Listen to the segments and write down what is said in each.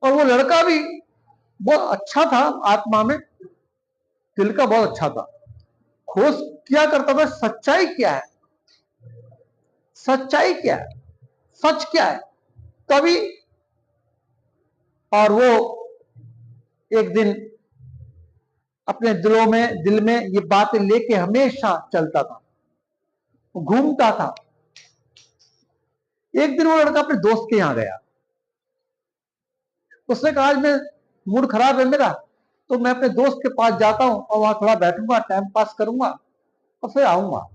और वो लड़का भी बहुत अच्छा था, आत्मा में दिल का बहुत अच्छा था। खोज क्या करता था, सच्चाई क्या है, सच्चाई क्या है, सच क्या है। तभी और वो एक दिन अपने दिल में ये बातें लेके हमेशा चलता था, घूमता था। एक दिन वो लड़का अपने दोस्त के यहां गया। उसने कहा आज मैं मूड खराब है मेरा, तो मैं अपने दोस्त के पास जाता हूं और वहां थोड़ा बैठूंगा, टाइम पास करूंगा और फिर आऊंगा।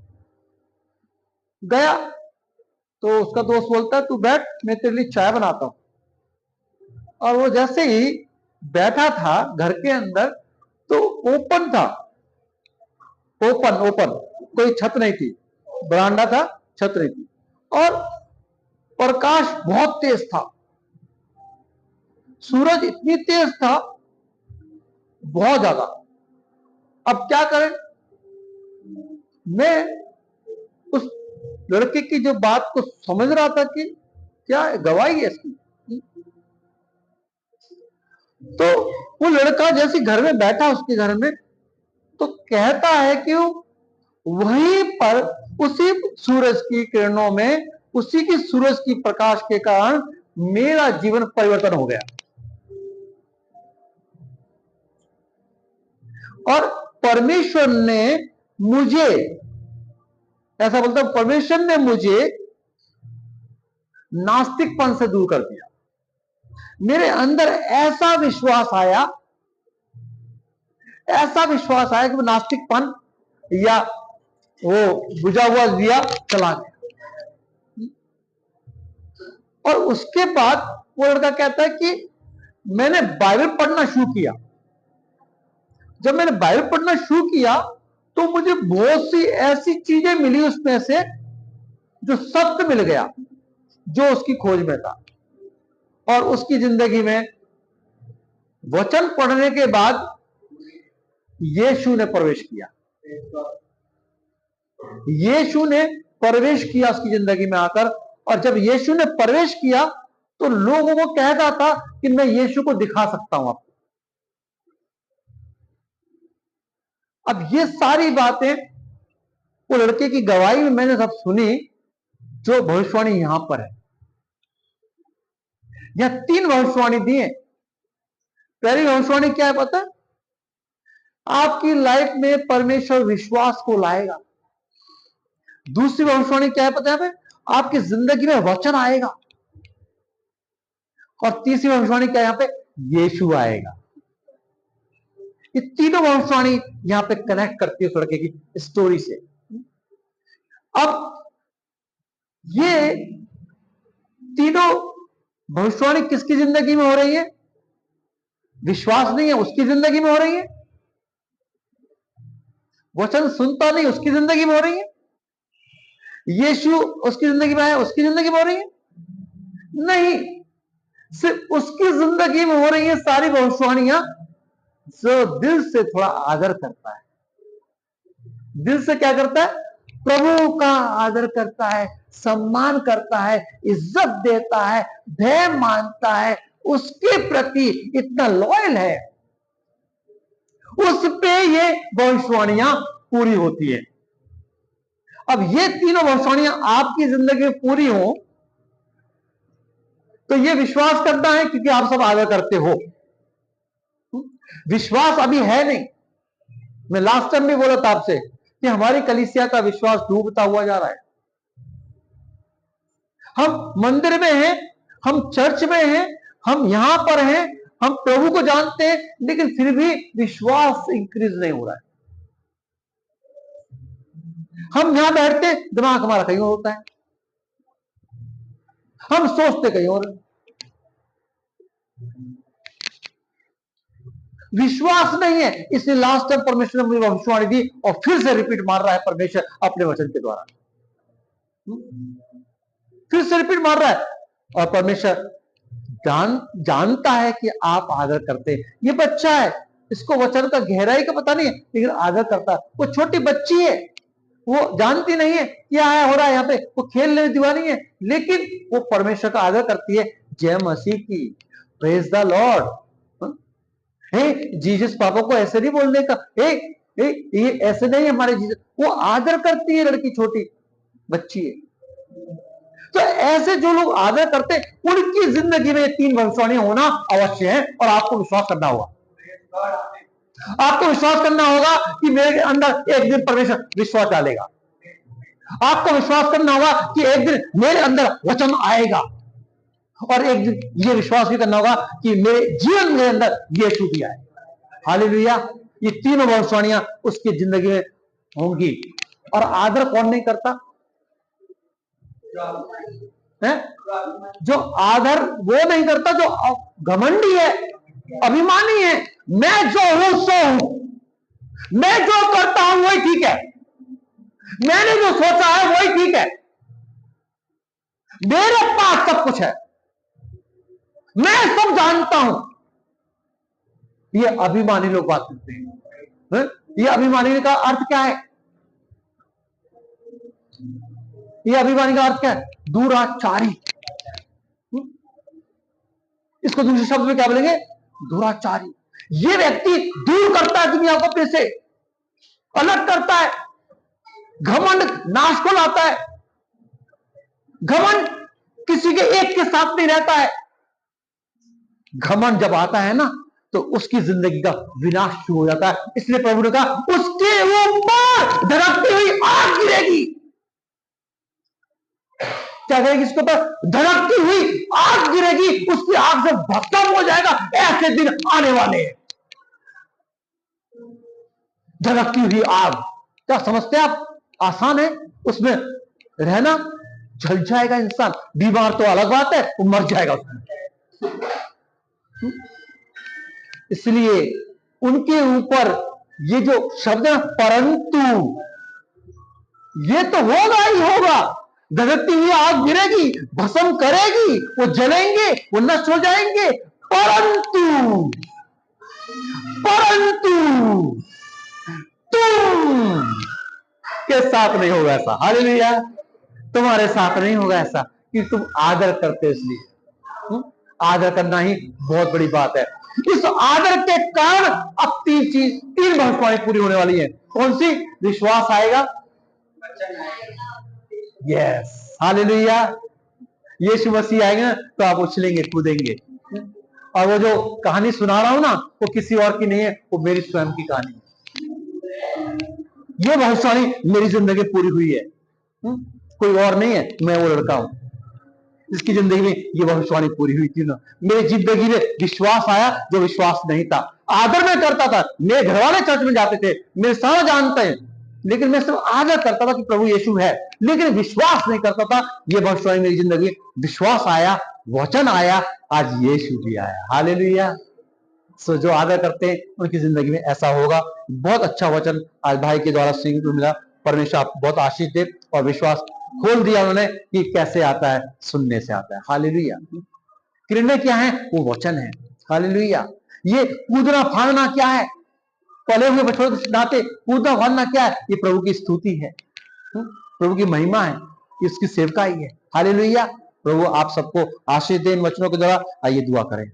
गया तो उसका दोस्त बोलता है तू बैठ, मैं तेरे लिए चाय बनाता हूं। और वो जैसे ही बैठा था घर के अंदर, तो ओपन था, ओपन ओपन, कोई छत नहीं थी, बरांडा था, छत नहीं थी। और प्रकाश बहुत तेज था, सूरज इतनी तेज था, बहुत ज्यादा। अब क्या करें, मैं उस लड़के की जो बात को समझ रहा था कि क्या गवाही है इसकी। तो वो लड़का जैसे घर में बैठा उसके घर में, तो कहता है कि वहीं पर उसी सूरज की किरणों में, उसी की सूरज की प्रकाश के कारण मेरा जीवन परिवर्तन हो गया। और परमेश्वर ने मुझे, ऐसा बोलता हूं, परमेश्वर ने मुझे नास्तिकपन से दूर कर दिया। मेरे अंदर ऐसा विश्वास आया, ऐसा विश्वास आया कि वो नास्तिकपन या वो बुझा हुआ दिया चला गया। और उसके बाद वो लड़का कहता है कि मैंने बाइबल पढ़ना शुरू किया। जब मैंने बाइबल पढ़ना शुरू किया तो मुझे बहुत सी ऐसी चीजें मिली उसमें से, जो सत्य मिल गया जो उसकी खोज में था। और उसकी जिंदगी में वचन पढ़ने के बाद यीशु ने प्रवेश किया, यीशु ने प्रवेश किया उसकी जिंदगी में आकर। और जब यीशु ने प्रवेश किया तो लोगों को कहता था कि मैं यीशु को दिखा सकता हूं आपको। अब ये सारी बातें वो लड़के की गवाही में मैंने सब सुनी, जो भविष्यवाणी यहां पर है। यहां 3 भविष्यवाणी दी है। पहली भविष्यवाणी क्या है पता है? आपकी लाइफ में परमेश्वर विश्वास को लाएगा। दूसरी भविष्यवाणी क्या है पता है? आपकी जिंदगी में वचन आएगा। और तीसरी भविष्यवाणी क्या है यहां पे? यीशु आएगा। ये तीनों भविष्यवाणी यहां पे कनेक्ट करती है उस लड़के की स्टोरी से। अब ये तीनों भविष्यवाणी किसकी जिंदगी में हो रही है? विश्वास नहीं है उसकी जिंदगी में हो रही है, वचन सुनता नहीं उसकी जिंदगी में हो रही है, यीशु उसकी जिंदगी में आया उसकी जिंदगी में हो रही है। नहीं, सिर्फ उसकी जिंदगी में हो रही है सारी भविष्यवाणियां जो दिल से थोड़ा आदर करता है। दिल से क्या करता है? प्रभु का आदर करता है, सम्मान करता है, इज्जत देता है, भय मानता है, उसके प्रति इतना लॉयल है, उस पे ये भविष्यवाणियां पूरी होती है। अब ये तीनों भविष्यवाणियां आपकी जिंदगी में पूरी हो तो ये विश्वास करना है क्योंकि आप सब आदर करते हो। विश्वास अभी है नहीं। मैं लास्ट टाइम भी बोला था आपसे कि हमारी कलीसिया का विश्वास डूबता हुआ जा रहा है। हम मंदिर में हैं, हम चर्च में हैं, हम यहां पर हैं, हम प्रभु को जानते हैं, लेकिन फिर भी विश्वास इंक्रीज नहीं हो रहा है। हम यहां बैठते, दिमाग हमारा कहीं और होता है, हम सोचते कहीं और। विश्वास नहीं है, इसलिए लास्ट टाइम परमेश्वर ने मुझे भविष्यवाणी दी और फिर से रिपीट मार रहा है परमेश्वर अपने वचन के द्वारा। फिर से रिपीट मार रहा है। और परमेश्वर जानता है कि आप आदर करते हैं। ये बच्चा है, इसको वचन का गहराई का पता नहीं है, लेकिन आदर करता है। वो छोटी बच्ची है, वो जानती नहीं है क्या है हो रहा है यहाँ पे, वो खेलने में दीवानी है, लेकिन वो परमेश्वर का आदर करती है। जय मसीह की। Praise the lord. हे जीसस पापा को ऐसे नहीं बोलने का, ये ऐसे नहीं हमारे जीसस, वो आदर करती है, लड़की छोटी बच्ची है। तो ऐसे जो लोग आदर करते उनकी जिंदगी में 3 भविष्यवाणियां होना अवश्य है। और आपको विश्वास करना होगा, आपको विश्वास करना होगा कि मेरे अंदर एक दिन परमेश्वर विश्वास डालेगा। आपको विश्वास करना होगा कि एक दिन मेरे अंदर वचन आएगा, और एक दिन ये विश्वास भी करना होगा कि मेरे जीवन के अंदर यीशु भी आएगा। हालेलुया। ये तीनों भविष्यवाणियां उसकी जिंदगी में होंगी। और आदर कौन नहीं करता है? जो आदर वो नहीं करता जो घमंडी है, अभिमानी है। मैं जो हूं सो हूं, मैं जो करता हूं वही ठीक है, मैंने जो सोचा है वही ठीक है, मेरे पास सब कुछ है, मैं सब जानता हूं। ये अभिमानी लोग बात करते हैं। ये अभिमानी का अर्थ क्या है? ये अभिमानी का अर्थ क्या है? दुराचारी। इसको दूसरे शब्द में क्या बोलेंगे? दुराचारी। ये व्यक्ति दूर करता है दुनिया को अपने से, अलग करता है। घमंड नाश को लाता है। घमंड किसी के एक के साथ नहीं रहता है। घमंड जब आता है ना तो उसकी जिंदगी का विनाश शुरू हो जाता है। इसलिए प्रभु ने कहा उसके ऊपर धड़कती हुई आग गिरेगी। क्या करेगी? इसके ऊपर धड़कती हुई आग गिरेगी, उसकी आग से भस्म हो जाएगा। ऐसे दिन आने वाले हैं। धड़कती हुई आग, क्या समझते हैं आप? आसान है उसमें रहना। जल जाएगा इंसान। बीमार तो अलग बात है, वो मर जाएगा उसमें। इसलिए उनके ऊपर ये जो शब्द है परंतु, ये तो होगा ही होगा। धड़कती हुई आग गिरेगी, भस्म करेगी, वो जलेंगे, वो नष्ट हो जाएंगे। परंतु तुम के साथ नहीं होगा ऐसा। हालेलुया। तुम्हारे साथ नहीं होगा ऐसा कि तुम आदर करते, इसलिए आदर करना ही बहुत बड़ी बात है। इस आदर के कारण अब 3 भविष्यवाणी पूरी होने वाली है। कौन सी? विश्वास आएगा, यस, हालेलुया। यीशु मसीह आएंगे तो आप उछलेंगे, कूदेंगे। और वो जो कहानी सुना रहा हूं ना, वो किसी और की नहीं है, वो मेरी स्वयं की कहानी है। ये भविष्यवाणी मेरी जिंदगी पूरी हुई है। कोई और नहीं है, मैं वो लड़का हूं जिसकी जिंदगी में ये भविष्यवाणी पूरी हुई थी ना। मेरी जिंदगी में विश्वास आया जो विश्वास नहीं था। आदर में करता था, मेरे घर वाले चर्च में जाते थे, मेरे सारा जानते हैं, लेकिन मैं सिर्फ आदर करता था कि प्रभु यीशु है, लेकिन विश्वास नहीं करता था। ये भविष्यवाणी मेरी जिंदगी में विश्वास आया, वचन आया, आज यीशु भी आया। हालेलुया। सो जो आदर करते हैं उनकी जिंदगी में ऐसा होगा। बहुत अच्छा वचन आज भाई के द्वारा सीखने को मिला। परमेश्वर आपको बहुत आशीष दे। और विश्वास खोल दिया उन्होंने कि कैसे आता है, सुनने से आता है। हालेलुया। किरणें क्या है? वो वचन है। हालेलुया। ये कूदना फाड़ना क्या है? पले हुए बछड़ों के नाते कूदना फाड़ना क्या है? ये प्रभु की स्तुति है, प्रभु की महिमा है, इसकी सेवकाई है। हालेलुया। प्रभु आप सबको आशीष दे इन वचनों के द्वारा। आइए दुआ करें।